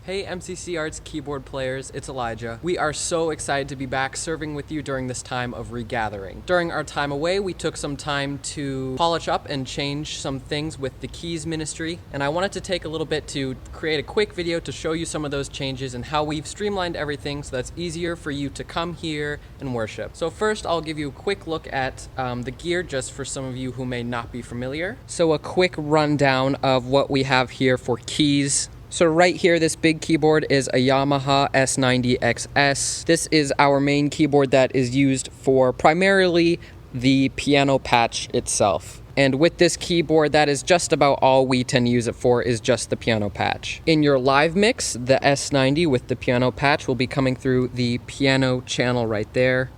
Hey mccArts keyboard players, it's Elijah. We are so excited to be back serving with you during this time of regathering. During our time away, we took some time to polish up and change some things with the keys ministry, and I wanted to take a little bit to create a quick video to show you some of those changes and how we've streamlined everything so that's easier for you to come here and worship. So first, I'll give you a quick look at the gear just for some of you who may not be familiar. So a quick rundown of what we have here for keys. So right here, this big keyboard is a Yamaha S90XS. This is our main keyboard that is used for primarily the piano patch itself. And with this keyboard, that is just about all we tend to use it for, is just the piano patch. In your live mix, the S90 with the piano patch will be coming through the piano channel right there.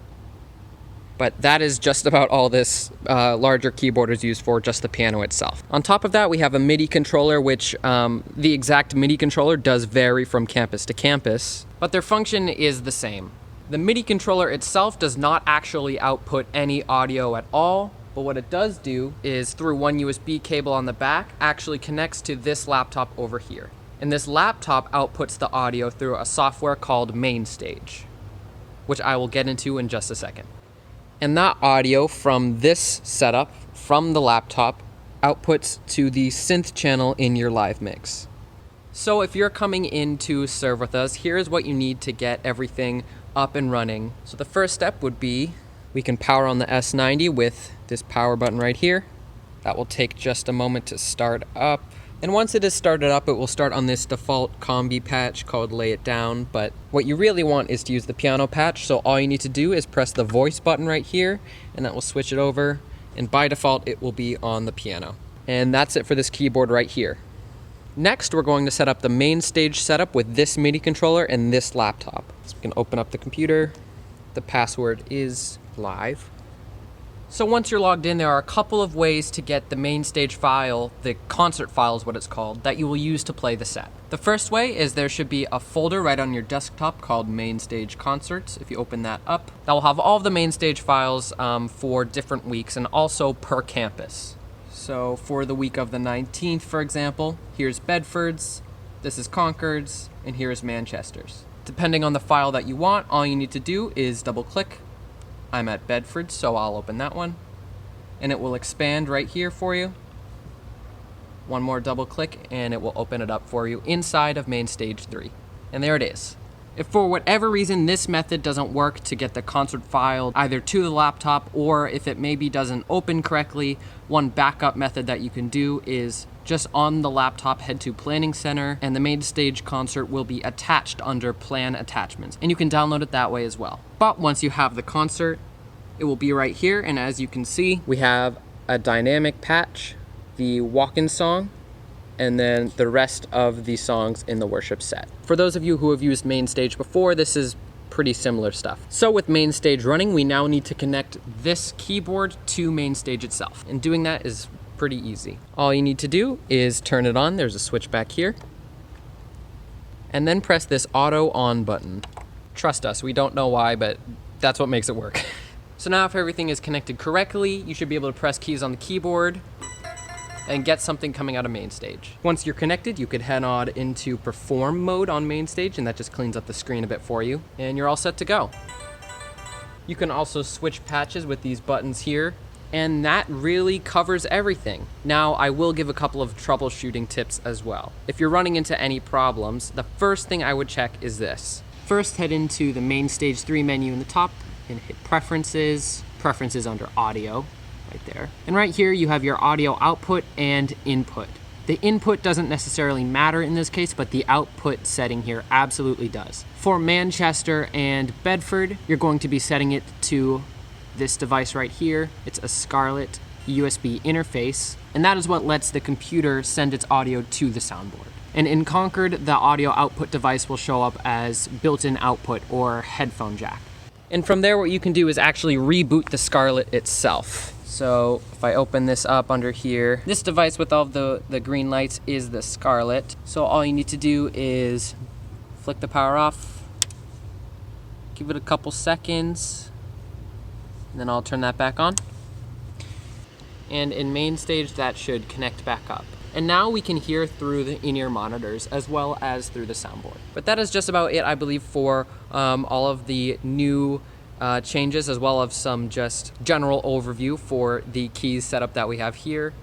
But that is just about all this larger keyboard is used for, just the piano itself. On top of that, we have a MIDI controller, which the exact MIDI controller does vary from campus to campus, but their function is the same. The MIDI controller itself does not actually output any audio at all, but what it does do is, through one USB cable on the back, actually connects to this laptop over here. And this laptop outputs the audio through a software called MainStage, which I will get into in just a second. And that audio from this setup, from the laptop, outputs to the synth channel in your live mix. So if you're coming in to serve with us, here's what you need to get everything up and running. So the first step would be, we can power on the S90 with this power button right here. That will take just a moment to start up. And once it is started up, it will start on this default combi patch called Lay It Down, but what you really want is to use the piano patch, so all you need to do is press the voice button right here, and that will switch it over, and by default it will be on the piano. And that's it for this keyboard right here. Next, we're going to set up the MainStage setup with this MIDI controller and this laptop. So we can open up the computer. The password is live. So once you're logged in, there are a couple of ways to get the MainStage file, the concert file is what it's called, that you will use to play the set. The first way is there should be a folder right on your desktop called MainStage Concerts. If you open that up, that will have all of the MainStage files for different weeks and also per campus. So for the week of the 19th, for example, here's Bedford's, this is Concord's, and here's Manchester's. Depending on the file that you want, all you need to do is double click. I'm at Bedford, so I'll open that one, and it will expand right here for you. One more double click and it will open it up for you inside of MainStage 3. And there it is. If for whatever reason this method doesn't work to get the concert file either to the laptop, or if it maybe doesn't open correctly, one backup method that you can do is just on the laptop head to Planning Center, and the MainStage concert will be attached under Plan Attachments, and you can download it that way as well. But once you have the concert, it will be right here, and as you can see, we have a dynamic patch, the walk-in song, and then the rest of the songs in the worship set. For those of you who have used MainStage before, this is pretty similar stuff. So with MainStage running, we now need to connect this keyboard to MainStage itself, and doing that is pretty easy. All you need to do is turn it on, there's a switch back here, and then press this auto on button. Trust us, we don't know why, but that's what makes it work. So now if everything is connected correctly, you should be able to press keys on the keyboard and get something coming out of MainStage. Once you're connected, you could head on into perform mode on MainStage, and that just cleans up the screen a bit for you, and you're all set to go. You can also switch patches with these buttons here, and that really covers everything. Now, I will give a couple of troubleshooting tips as well. If you're running into any problems, the first thing I would check is this. First, head into the MainStage 3 menu in the top and hit Preferences, Preferences under Audio, right there. And right here, you have your audio output and input. The input doesn't necessarily matter in this case, but the output setting here absolutely does. For Manchester and Bedford, you're going to be setting it to this device right here. It's a Scarlett USB interface, and that is what lets the computer send its audio to the soundboard. And in Concord, the audio output device will show up as built-in output or headphone jack. And from there, what you can do is actually reboot the Scarlett itself. So if I open this up under here, this device with all of the green lights is the Scarlett. So all you need to do is flick the power off, give it a couple seconds, and then I'll turn that back on. And in MainStage, that should connect back up. And now we can hear through the in-ear monitors as well as through the soundboard. But that is just about it, I believe, for all of the new changes, as well as some just general overview for the keys setup that we have here.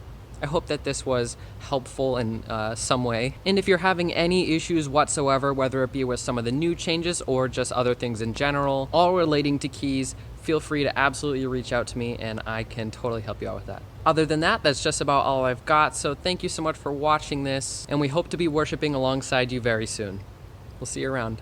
I hope that this was helpful in some way. And if you're having any issues whatsoever, whether it be with some of the new changes or just other things in general, all relating to keys, feel free to absolutely reach out to me and I can totally help you out with that. Other than that, that's just about all I've got. So thank you so much for watching this, and we hope to be worshiping alongside you very soon. We'll see you around.